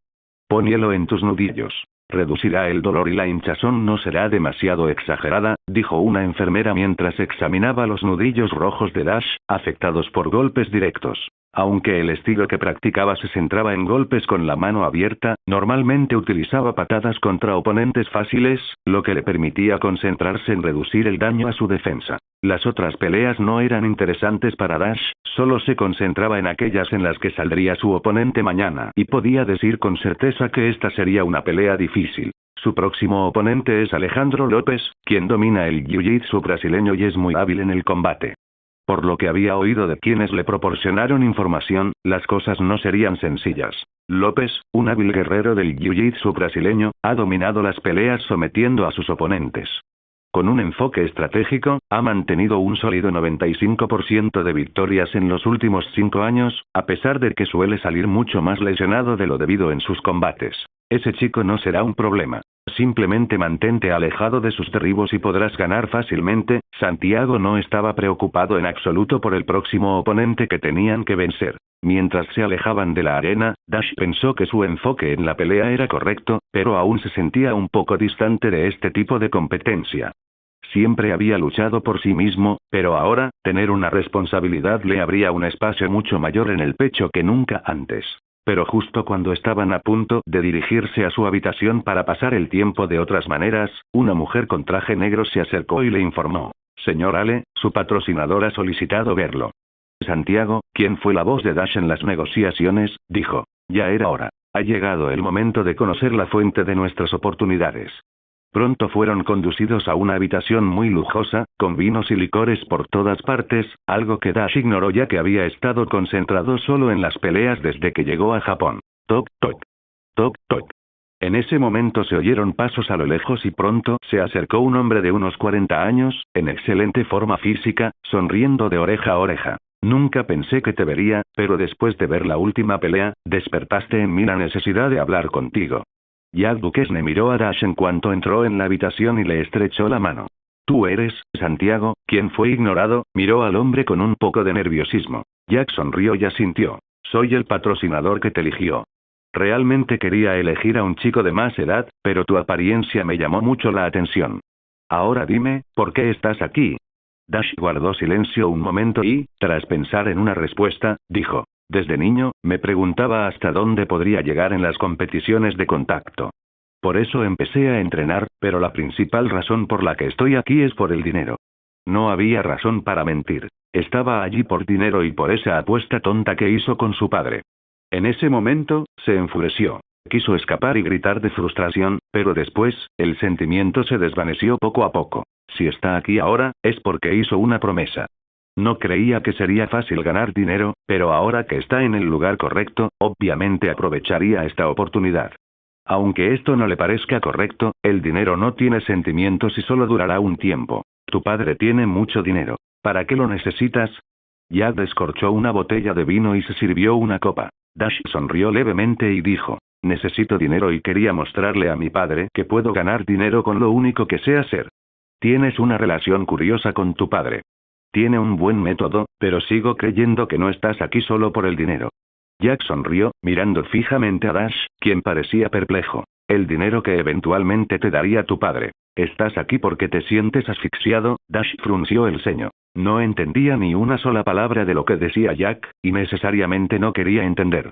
Pon hielo en tus nudillos. Reducirá el dolor y la hinchazón no será demasiado exagerada, dijo una enfermera mientras examinaba los nudillos rojos de Dash, afectados por golpes directos. Aunque el estilo que practicaba se centraba en golpes con la mano abierta, normalmente utilizaba patadas contra oponentes fáciles, lo que le permitía concentrarse en reducir el daño a su defensa. Las otras peleas no eran interesantes para Dash, solo se concentraba en aquellas en las que saldría su oponente mañana y podía decir con certeza que esta sería una pelea difícil. Su próximo oponente es Alejandro López, quien domina el jiu-jitsu brasileño y es muy hábil en el combate. Por lo que había oído de quienes le proporcionaron información, las cosas no serían sencillas. López, un hábil guerrero del jiu-jitsu brasileño, ha dominado las peleas sometiendo a sus oponentes. Con un enfoque estratégico, ha mantenido un sólido 95% de victorias en los últimos 5 años, a pesar de que suele salir mucho más lesionado de lo debido en sus combates. Ese chico no será un problema. Simplemente mantente alejado de sus derribos y podrás ganar fácilmente. Santiago no estaba preocupado en absoluto por el próximo oponente que tenían que vencer. Mientras se alejaban de la arena, Dash pensó que su enfoque en la pelea era correcto, pero aún se sentía un poco distante de este tipo de competencia. Siempre había luchado por sí mismo, pero ahora, tener una responsabilidad le abría un espacio mucho mayor en el pecho que nunca antes. Pero justo cuando estaban a punto de dirigirse a su habitación para pasar el tiempo de otras maneras, una mujer con traje negro se acercó y le informó. Señor Ale, su patrocinador ha solicitado verlo. Santiago, quien fue la voz de Dash en las negociaciones, dijo. Ya era hora. Ha llegado el momento de conocer la fuente de nuestras oportunidades. Pronto fueron conducidos a una habitación muy lujosa, con vinos y licores por todas partes, algo que Dash ignoró ya que había estado concentrado solo en las peleas desde que llegó a Japón. Toc, toc. Toc, toc. En ese momento se oyeron pasos a lo lejos y pronto se acercó un hombre de unos 40 años, en excelente forma física, sonriendo de oreja a oreja. Nunca pensé que te vería, pero después de ver la última pelea, despertaste en mí la necesidad de hablar contigo. Jack Duquesne miró a Dash en cuanto entró en la habitación y le estrechó la mano. Tú eres, Santiago, quien fue ignorado, miró al hombre con un poco de nerviosismo. Jack sonrió y asintió. Soy el patrocinador que te eligió. Realmente quería elegir a un chico de más edad, pero tu apariencia me llamó mucho la atención. Ahora dime, ¿por qué estás aquí? Dash guardó silencio un momento y, tras pensar en una respuesta, dijo. Desde niño, me preguntaba hasta dónde podría llegar en las competiciones de contacto. Por eso empecé a entrenar, pero la principal razón por la que estoy aquí es por el dinero. No había razón para mentir. Estaba allí por dinero y por esa apuesta tonta que hizo con su padre. En ese momento, se enfureció. Quiso escapar y gritar de frustración, pero después, el sentimiento se desvaneció poco a poco. Si está aquí ahora, es porque hizo una promesa. No creía que sería fácil ganar dinero, pero ahora que está en el lugar correcto, obviamente aprovecharía esta oportunidad. Aunque esto no le parezca correcto, el dinero no tiene sentimientos y solo durará un tiempo. Tu padre tiene mucho dinero. ¿Para qué lo necesitas? Jack descorchó una botella de vino y se sirvió una copa. Dash sonrió levemente y dijo, necesito dinero y quería mostrarle a mi padre que puedo ganar dinero con lo único que sé hacer. Tienes una relación curiosa con tu padre. Tiene un buen método, pero sigo creyendo que no estás aquí solo por el dinero. Jack sonrió, mirando fijamente a Dash, quien parecía perplejo. El dinero que eventualmente te daría tu padre. Estás aquí porque te sientes asfixiado. Dash frunció el ceño. No entendía ni una sola palabra de lo que decía Jack, y necesariamente no quería entender.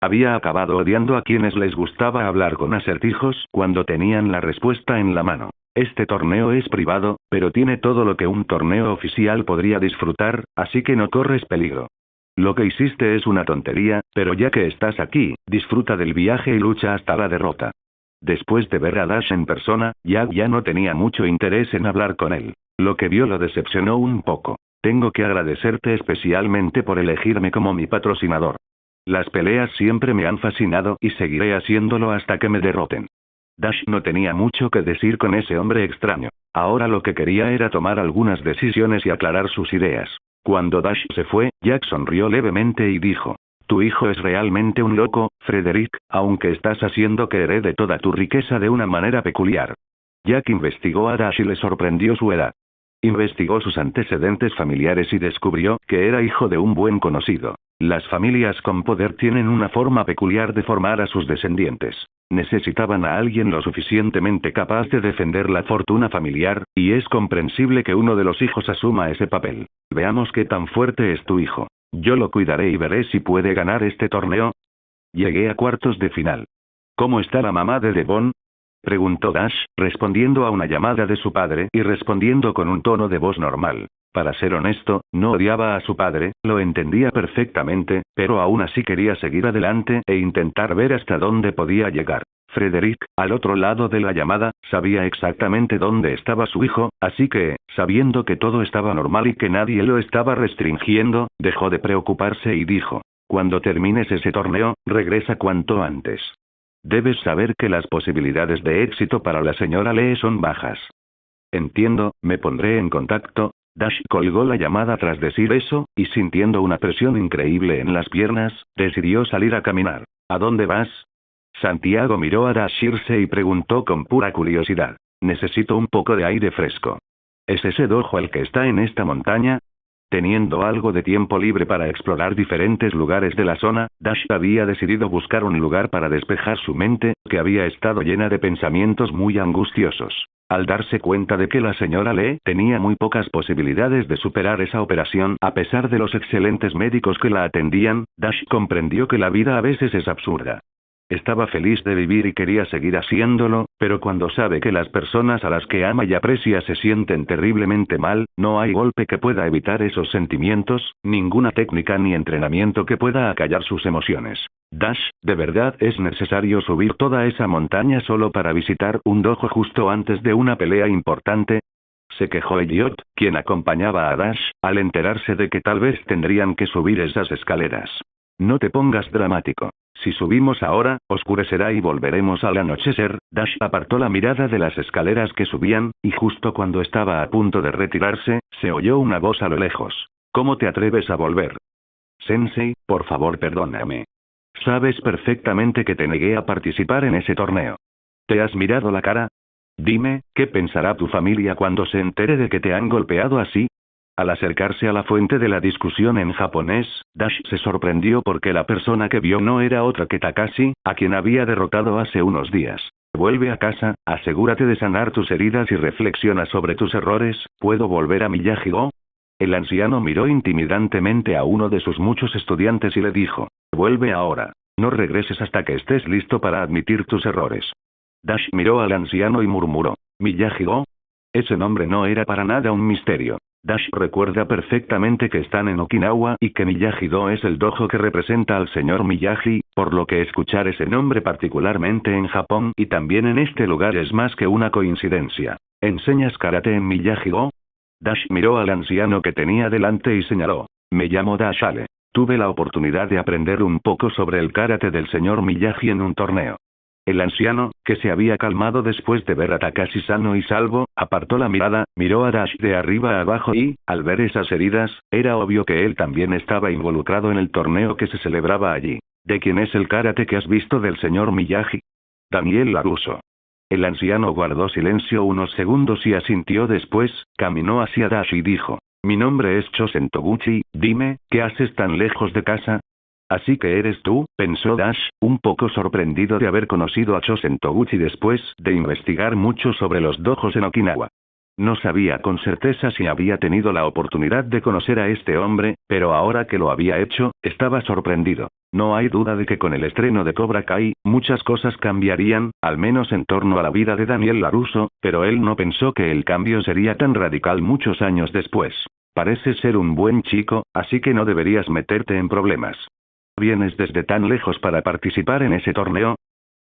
Había acabado odiando a quienes les gustaba hablar con acertijos cuando tenían la respuesta en la mano. Este torneo es privado, pero tiene todo lo que un torneo oficial podría disfrutar, así que no corres peligro. Lo que hiciste es una tontería, pero ya que estás aquí, disfruta del viaje y lucha hasta la derrota. Después de ver a Dash en persona, Jack ya no tenía mucho interés en hablar con él. Lo que vio lo decepcionó un poco. Tengo que agradecerte especialmente por elegirme como mi patrocinador. Las peleas siempre me han fascinado y seguiré haciéndolo hasta que me derroten. Dash no tenía mucho que decir con ese hombre extraño. Ahora lo que quería era tomar algunas decisiones y aclarar sus ideas. Cuando Dash se fue, Jack sonrió levemente y dijo: Tu hijo es realmente un loco, Frederick, aunque estás haciendo que herede toda tu riqueza de una manera peculiar. Jack investigó a Dash y le sorprendió su edad. Investigó sus antecedentes familiares y descubrió que era hijo de un buen conocido. Las familias con poder tienen una forma peculiar de formar a sus descendientes. Necesitaban a alguien lo suficientemente capaz de defender la fortuna familiar, y es comprensible que uno de los hijos asuma ese papel. Veamos qué tan fuerte es tu hijo. Yo lo cuidaré y veré si puede ganar este torneo. Llegué a cuartos de final. ¿Cómo está la mamá de Devon?, preguntó Dash, respondiendo a una llamada de su padre y respondiendo con un tono de voz normal. Para ser honesto, no odiaba a su padre, lo entendía perfectamente, pero aún así quería seguir adelante e intentar ver hasta dónde podía llegar. Frederick, al otro lado de la llamada, sabía exactamente dónde estaba su hijo, así que, sabiendo que todo estaba normal y que nadie lo estaba restringiendo, dejó de preocuparse y dijo: Cuando termines ese torneo, regresa cuanto antes. Debes saber que las posibilidades de éxito para la señora Lee son bajas. Entiendo, me pondré en contacto. Dash colgó la llamada tras decir eso, y sintiendo una presión increíble en las piernas, decidió salir a caminar. ¿A dónde vas? Santiago miró a Dash irse y preguntó con pura curiosidad. Necesito un poco de aire fresco. ¿Es ese dojo el que está en esta montaña? Teniendo algo de tiempo libre para explorar diferentes lugares de la zona, Dash había decidido buscar un lugar para despejar su mente, que había estado llena de pensamientos muy angustiosos. Al darse cuenta de que la señora Lee tenía muy pocas posibilidades de superar esa operación a pesar de los excelentes médicos que la atendían, Dash comprendió que la vida a veces es absurda. Estaba feliz de vivir y quería seguir haciéndolo, pero cuando sabe que las personas a las que ama y aprecia se sienten terriblemente mal, no hay golpe que pueda evitar esos sentimientos, ninguna técnica ni entrenamiento que pueda acallar sus emociones. Dash, ¿de verdad es necesario subir toda esa montaña solo para visitar un dojo justo antes de una pelea importante? Se quejó Elliot, quien acompañaba a Dash, al enterarse de que tal vez tendrían que subir esas escaleras. No te pongas dramático. Si subimos ahora, oscurecerá y volveremos al anochecer. Dash apartó la mirada de las escaleras que subían, y justo cuando estaba a punto de retirarse, se oyó una voz a lo lejos. ¿Cómo te atreves a volver? Sensei, por favor perdóname. Sabes perfectamente que te negué a participar en ese torneo. ¿Te has mirado la cara? Dime, ¿qué pensará tu familia cuando se entere de que te han golpeado así? Al acercarse a la fuente de la discusión en japonés, Dash se sorprendió porque la persona que vio no era otra que Takashi, a quien había derrotado hace unos días. Vuelve a casa, asegúrate de sanar tus heridas y reflexiona sobre tus errores. ¿Puedo volver a Miyagi-Do? El anciano miró intimidantemente a uno de sus muchos estudiantes y le dijo: Vuelve ahora. No regreses hasta que estés listo para admitir tus errores. Dash miró al anciano y murmuró: ¿Miyagi-Do? Ese nombre no era para nada un misterio. Dash recuerda perfectamente que están en Okinawa y que Miyagi-Do es el dojo que representa al señor Miyagi, por lo que escuchar ese nombre particularmente en Japón y también en este lugar es más que una coincidencia. ¿Enseñas karate en Miyagi-Do? Dash miró al anciano que tenía delante y señaló: Me llamo Dash Ale. Tuve la oportunidad de aprender un poco sobre el karate del señor Miyagi en un torneo. El anciano, que se había calmado después de ver a Takashi sano y salvo, apartó la mirada, miró a Dash de arriba a abajo y, al ver esas heridas, era obvio que él también estaba involucrado en el torneo que se celebraba allí. ¿De quién es el karate que has visto del señor Miyagi? Daniel LaRusso. El anciano guardó silencio unos segundos y asintió después, caminó hacia Dash y dijo: Mi nombre es Chosen Toguchi, dime, ¿qué haces tan lejos de casa? Así que eres tú, pensó Dash, un poco sorprendido de haber conocido a Chosen Toguchi después de investigar mucho sobre los dojos en Okinawa. No sabía con certeza si había tenido la oportunidad de conocer a este hombre, pero ahora que lo había hecho, estaba sorprendido. No hay duda de que con el estreno de Cobra Kai, muchas cosas cambiarían, al menos en torno a la vida de Daniel LaRusso, pero él no pensó que el cambio sería tan radical muchos años después. Pareces ser un buen chico, así que no deberías meterte en problemas. ¿Vienes desde tan lejos para participar en ese torneo?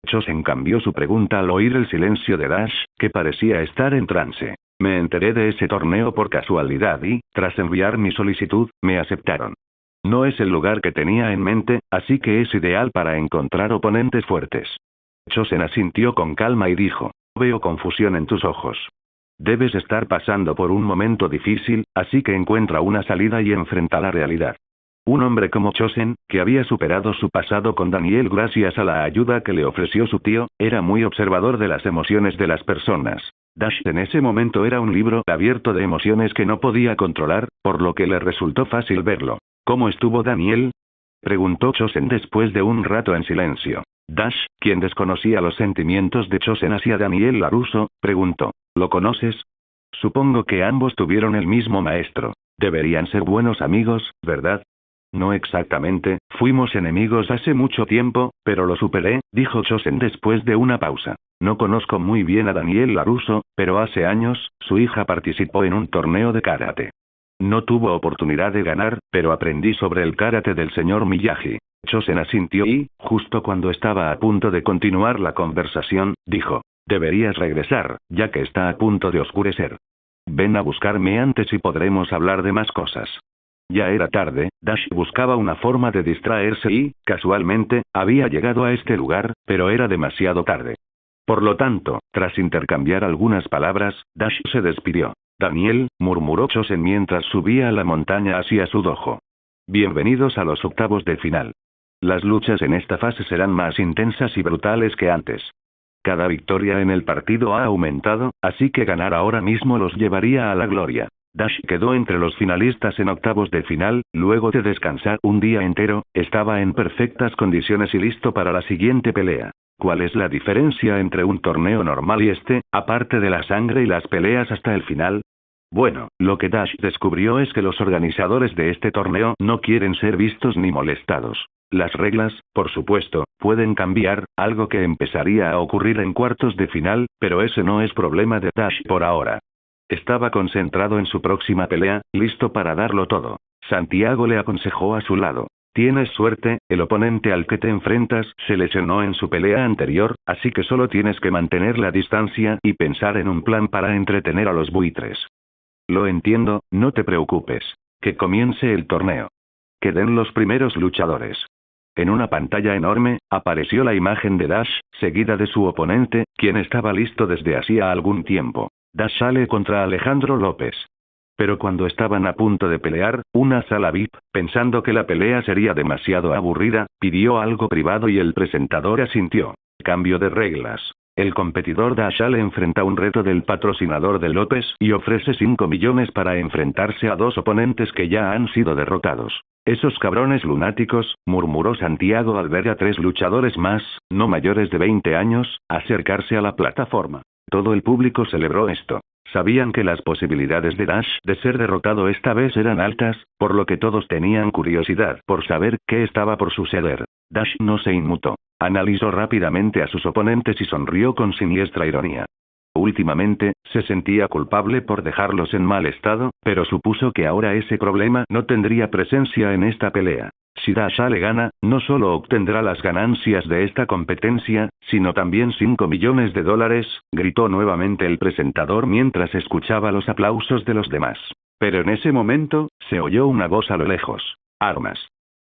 Chosen cambió su pregunta al oír el silencio de Dash, que parecía estar en trance. Me enteré de ese torneo por casualidad y, tras enviar mi solicitud, me aceptaron. No es el lugar que tenía en mente, así que es ideal para encontrar oponentes fuertes. Chosen asintió con calma y dijo, veo confusión en tus ojos. Debes estar pasando por un momento difícil, así que encuentra una salida y enfrenta la realidad. Un hombre como Chosen, que había superado su pasado con Daniel gracias a la ayuda que le ofreció su tío, era muy observador de las emociones de las personas. Dash en ese momento era un libro abierto de emociones que no podía controlar, por lo que le resultó fácil verlo. ¿Cómo estuvo Daniel? Preguntó Chosen después de un rato en silencio. Dash, quien desconocía los sentimientos de Chosen hacia Daniel LaRusso, preguntó, ¿lo conoces? Supongo que ambos tuvieron el mismo maestro. Deberían ser buenos amigos, ¿verdad? No exactamente, fuimos enemigos hace mucho tiempo, pero lo superé, dijo Chosen después de una pausa. No conozco muy bien a Daniel LaRusso, pero hace años, su hija participó en un torneo de karate. No tuvo oportunidad de ganar, pero aprendí sobre el karate del señor Miyagi. Chosen asintió y, justo cuando estaba a punto de continuar la conversación, dijo, deberías regresar, ya que está a punto de oscurecer. Ven a buscarme antes y podremos hablar de más cosas. Ya era tarde, Dash buscaba una forma de distraerse y, casualmente, había llegado a este lugar, pero era demasiado tarde. Por lo tanto, tras intercambiar algunas palabras, Dash se despidió. Daniel, murmuró Chosen mientras subía a la montaña hacia su dojo. Bienvenidos a los octavos de final. Las luchas en esta fase serán más intensas y brutales que antes. Cada victoria en el partido ha aumentado, así que ganar ahora mismo los llevaría a la gloria. Dash quedó entre los finalistas en octavos de final, luego de descansar un día entero, estaba en perfectas condiciones y listo para la siguiente pelea. ¿Cuál es la diferencia entre un torneo normal y este, aparte de la sangre y las peleas hasta el final? Bueno, lo que Dash descubrió es que los organizadores de este torneo no quieren ser vistos ni molestados. Las reglas, por supuesto, pueden cambiar, algo que empezaría a ocurrir en cuartos de final, pero ese no es problema de Dash por ahora. Estaba concentrado en su próxima pelea, listo para darlo todo. Santiago le aconsejó a su lado. Tienes suerte, el oponente al que te enfrentas se lesionó en su pelea anterior, así que solo tienes que mantener la distancia y pensar en un plan para entretener a los buitres. Lo entiendo, no te preocupes. Que comience el torneo. Que den los primeros luchadores. En una pantalla enorme, apareció la imagen de Dash, seguida de su oponente, quien estaba listo desde hacía algún tiempo. Dash sale contra Alejandro López. Pero cuando estaban a punto de pelear, una sala VIP, pensando que la pelea sería demasiado aburrida, pidió algo privado y el presentador asintió. Cambio de reglas. El competidor Dash le enfrenta un reto del patrocinador de López y ofrece 5 millones para enfrentarse a dos oponentes que ya han sido derrotados. Esos cabrones lunáticos, murmuró Santiago al ver a 3 luchadores más, no mayores de 20 años, acercarse a la plataforma. Todo el público celebró esto. Sabían que las posibilidades de Dash de ser derrotado esta vez eran altas, por lo que todos tenían curiosidad por saber qué estaba por suceder. Dash no se inmutó. Analizó rápidamente a sus oponentes y sonrió con siniestra ironía. Últimamente, se sentía culpable por dejarlos en mal estado, pero supuso que ahora ese problema no tendría presencia en esta pelea. Si Dash le gana, no solo obtendrá las ganancias de esta competencia, sino también 5 millones de dólares, gritó nuevamente el presentador mientras escuchaba los aplausos de los demás. Pero en ese momento, se oyó una voz a lo lejos. Armas.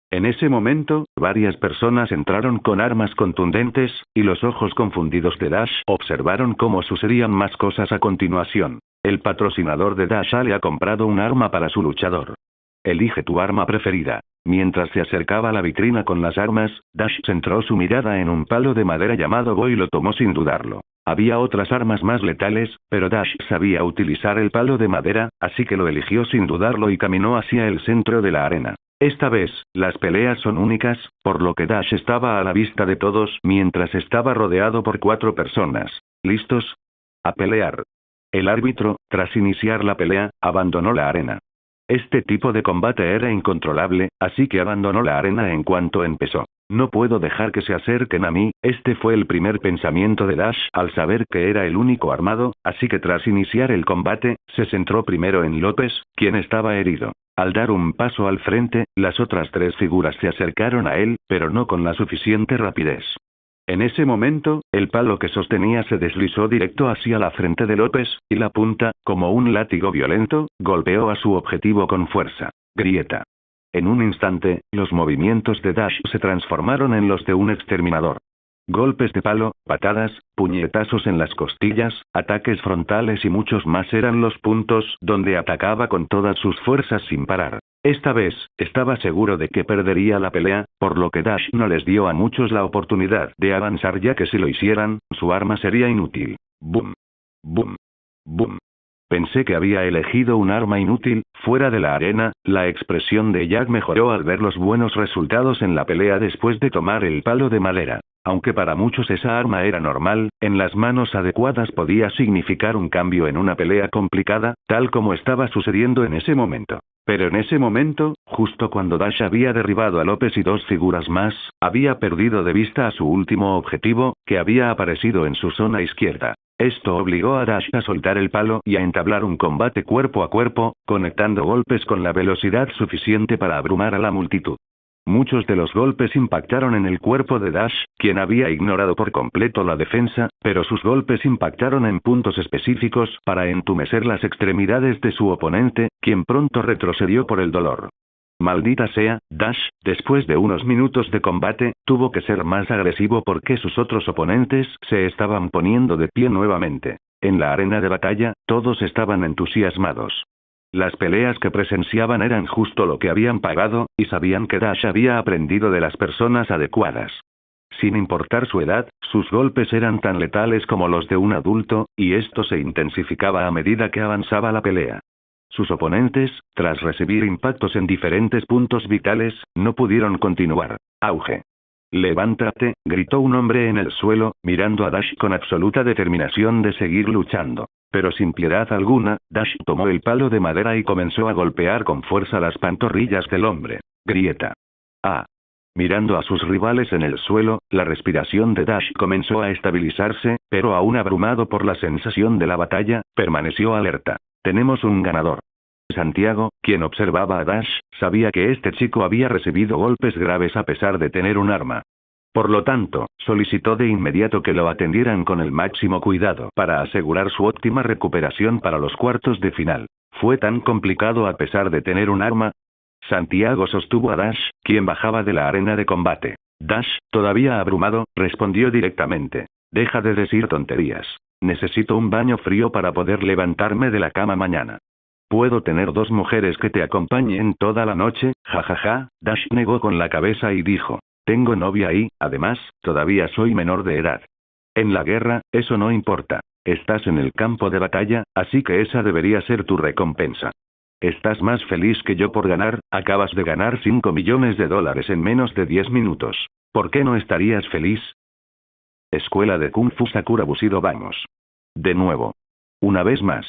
En ese momento, varias personas entraron con armas contundentes, y los ojos confundidos de Dash observaron cómo sucedían más cosas a continuación. El patrocinador de Dash le ha comprado un arma para su luchador. Elige tu arma preferida. Mientras se acercaba a la vitrina con las armas, Dash centró su mirada en un palo de madera llamado Bo y lo tomó sin dudarlo. Había otras armas más letales, pero Dash sabía utilizar el palo de madera, así que lo eligió sin dudarlo y caminó hacia el centro de la arena. Esta vez, las peleas son únicas, por lo que Dash estaba a la vista de todos mientras estaba rodeado por 4 personas. ¿Listos? A pelear. El árbitro, tras iniciar la pelea, abandonó la arena. Este tipo de combate era incontrolable, así que abandonó la arena en cuanto empezó. No puedo dejar que se acerquen a mí, este fue el primer pensamiento de Dash al saber que era el único armado, así que tras iniciar el combate, se centró primero en López, quien estaba herido. Al dar un paso al frente, las otras 3 figuras se acercaron a él, pero no con la suficiente rapidez. En ese momento, el palo que sostenía se deslizó directo hacia la frente de López, y la punta, como un látigo violento, golpeó a su objetivo con fuerza. Grieta. En un instante, los movimientos de Dash se transformaron en los de un exterminador. Golpes de palo, patadas, puñetazos en las costillas, ataques frontales y muchos más eran los puntos donde atacaba con todas sus fuerzas sin parar. Esta vez, estaba seguro de que perdería la pelea, por lo que Dash no les dio a muchos la oportunidad de avanzar ya que si lo hicieran, su arma sería inútil. Boom. Boom. Boom. Pensé que había elegido un arma inútil. Fuera de la arena, la expresión de Jack mejoró al ver los buenos resultados en la pelea después de tomar el palo de madera. Aunque para muchos esa arma era normal, en las manos adecuadas podía significar un cambio en una pelea complicada, tal como estaba sucediendo en ese momento. Pero en ese momento, justo cuando Dash había derribado a López y 2 figuras más, había perdido de vista a su último objetivo, que había aparecido en su zona izquierda. Esto obligó a Dash a soltar el palo y a entablar un combate cuerpo a cuerpo, conectando golpes con la velocidad suficiente para abrumar a la multitud. Muchos de los golpes impactaron en el cuerpo de Dash, quien había ignorado por completo la defensa, pero sus golpes impactaron en puntos específicos para entumecer las extremidades de su oponente, quien pronto retrocedió por el dolor. Maldita sea, Dash, después de unos minutos de combate, tuvo que ser más agresivo porque sus otros oponentes se estaban poniendo de pie nuevamente. En la arena de batalla, todos estaban entusiasmados. Las peleas que presenciaban eran justo lo que habían pagado, y sabían que Dash había aprendido de las personas adecuadas. Sin importar su edad, sus golpes eran tan letales como los de un adulto, y esto se intensificaba a medida que avanzaba la pelea. Sus oponentes, tras recibir impactos en diferentes puntos vitales, no pudieron continuar. Auge. Levántate, gritó un hombre en el suelo, mirando a Dash con absoluta determinación de seguir luchando. Pero sin piedad alguna, Dash tomó el palo de madera y comenzó a golpear con fuerza las pantorrillas del hombre. Grieta. Ah. Mirando a sus rivales en el suelo, la respiración de Dash comenzó a estabilizarse, pero aún abrumado por la sensación de la batalla, permaneció alerta. Tenemos un ganador. Santiago, quien observaba a Dash, sabía que este chico había recibido golpes graves a pesar de tener un arma. Por lo tanto, solicitó de inmediato que lo atendieran con el máximo cuidado para asegurar su óptima recuperación para los cuartos de final. ¿Fue tan complicado a pesar de tener un arma? Santiago sostuvo a Dash, quien bajaba de la arena de combate. Dash, todavía abrumado, respondió directamente. Deja de decir tonterías. Necesito un baño frío para poder levantarme de la cama mañana. ¿Puedo tener 2 mujeres que te acompañen toda la noche? Jajaja. Dash negó con la cabeza y dijo. Tengo novia y, además, todavía soy menor de edad. En la guerra, eso no importa. Estás en el campo de batalla, así que esa debería ser tu recompensa. Estás más feliz que yo por ganar, acabas de ganar $5 millones en menos de 10 minutos. ¿Por qué no estarías feliz? Escuela de Kung Fu Sakura Bushido vamos. De nuevo. Una vez más.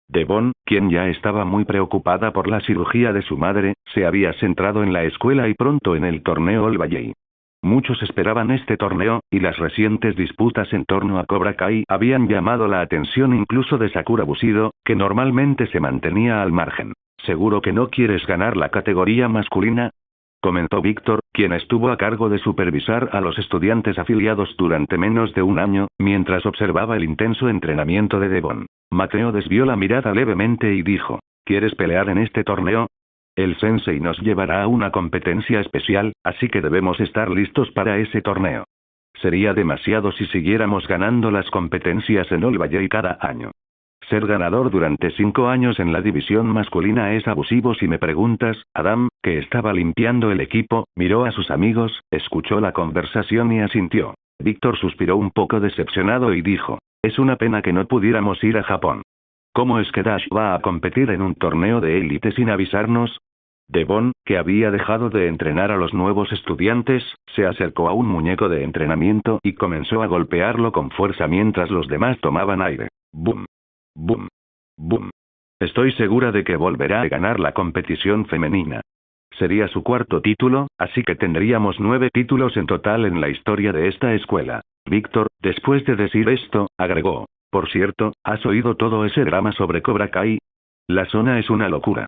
Devon, quien ya estaba muy preocupada por la cirugía de su madre, se había centrado en la escuela y pronto en el torneo All Valley. Muchos esperaban este torneo, y las recientes disputas en torno a Cobra Kai habían llamado la atención incluso de Sakura Bushido, que normalmente se mantenía al margen. ¿Seguro que no quieres ganar la categoría masculina?, comentó Víctor, quien estuvo a cargo de supervisar a los estudiantes afiliados durante menos de un año, mientras observaba el intenso entrenamiento de Devon. Mateo desvió la mirada levemente y dijo, ¿quieres pelear en este torneo? El sensei nos llevará a una competencia especial, así que debemos estar listos para ese torneo. Sería demasiado si siguiéramos ganando las competencias en All Valley cada año. Ser ganador durante 5 años en la división masculina es abusivo si me preguntas. Adam, que estaba limpiando el equipo, miró a sus amigos, escuchó la conversación y asintió. Víctor suspiró un poco decepcionado y dijo, es una pena que no pudiéramos ir a Japón. ¿Cómo es que Dash va a competir en un torneo de élite sin avisarnos? Devon, que había dejado de entrenar a los nuevos estudiantes, se acercó a un muñeco de entrenamiento y comenzó a golpearlo con fuerza mientras los demás tomaban aire. ¡Bum! ¡Bum! ¡Bum! Estoy segura de que volverá a ganar la competición femenina. Sería su cuarto título, así que tendríamos 9 títulos en total en la historia de esta escuela. Víctor, después de decir esto, agregó: por cierto, ¿has oído todo ese drama sobre Cobra Kai? La zona es una locura.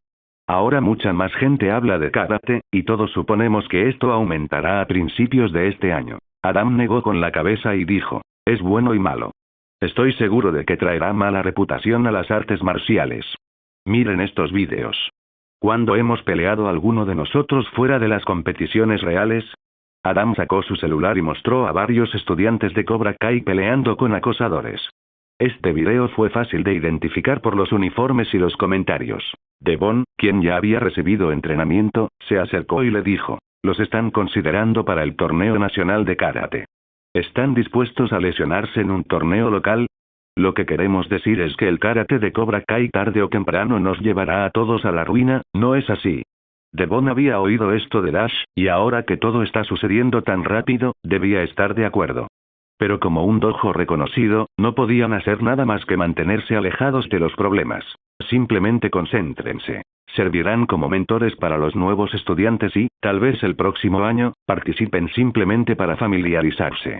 Ahora mucha más gente habla de karate, y todos suponemos que esto aumentará a principios de este año. Adam negó con la cabeza y dijo: es bueno y malo. Estoy seguro de que traerá mala reputación a las artes marciales. Miren estos vídeos. ¿Cuándo hemos peleado alguno de nosotros fuera de las competiciones reales? Adam sacó su celular y mostró a varios estudiantes de Cobra Kai peleando con acosadores. Este video fue fácil de identificar por los uniformes y los comentarios. Devon, quien ya había recibido entrenamiento, se acercó y le dijo: los están considerando para el torneo nacional de karate. ¿Están dispuestos a lesionarse en un torneo local? Lo que queremos decir es que el karate de Cobra Kai tarde o temprano nos llevará a todos a la ruina, ¿no es así? Devon había oído esto de Dash, y ahora que todo está sucediendo tan rápido, debía estar de acuerdo. Pero como un dojo reconocido, no podían hacer nada más que mantenerse alejados de los problemas. Simplemente concéntrense. Servirán como mentores para los nuevos estudiantes y, tal vez el próximo año, participen simplemente para familiarizarse.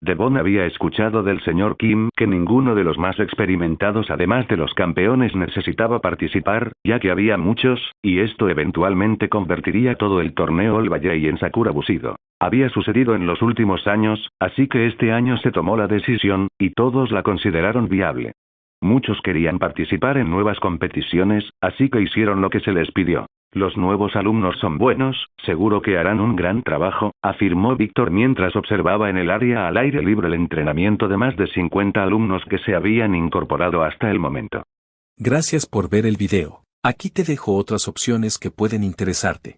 Devon había escuchado del señor Kim que ninguno de los más experimentados además de los campeones necesitaba participar, ya que había muchos, y esto eventualmente convertiría todo el torneo All Valley en Sakura Bushido. Había sucedido en los últimos años, así que este año se tomó la decisión, y todos la consideraron viable. Muchos querían participar en nuevas competiciones, así que hicieron lo que se les pidió. Los nuevos alumnos son buenos, seguro que harán un gran trabajo, afirmó Víctor mientras observaba en el área al aire libre el entrenamiento de más de 50 alumnos que se habían incorporado hasta el momento. Gracias por ver el video. Aquí te dejo otras opciones que pueden interesarte.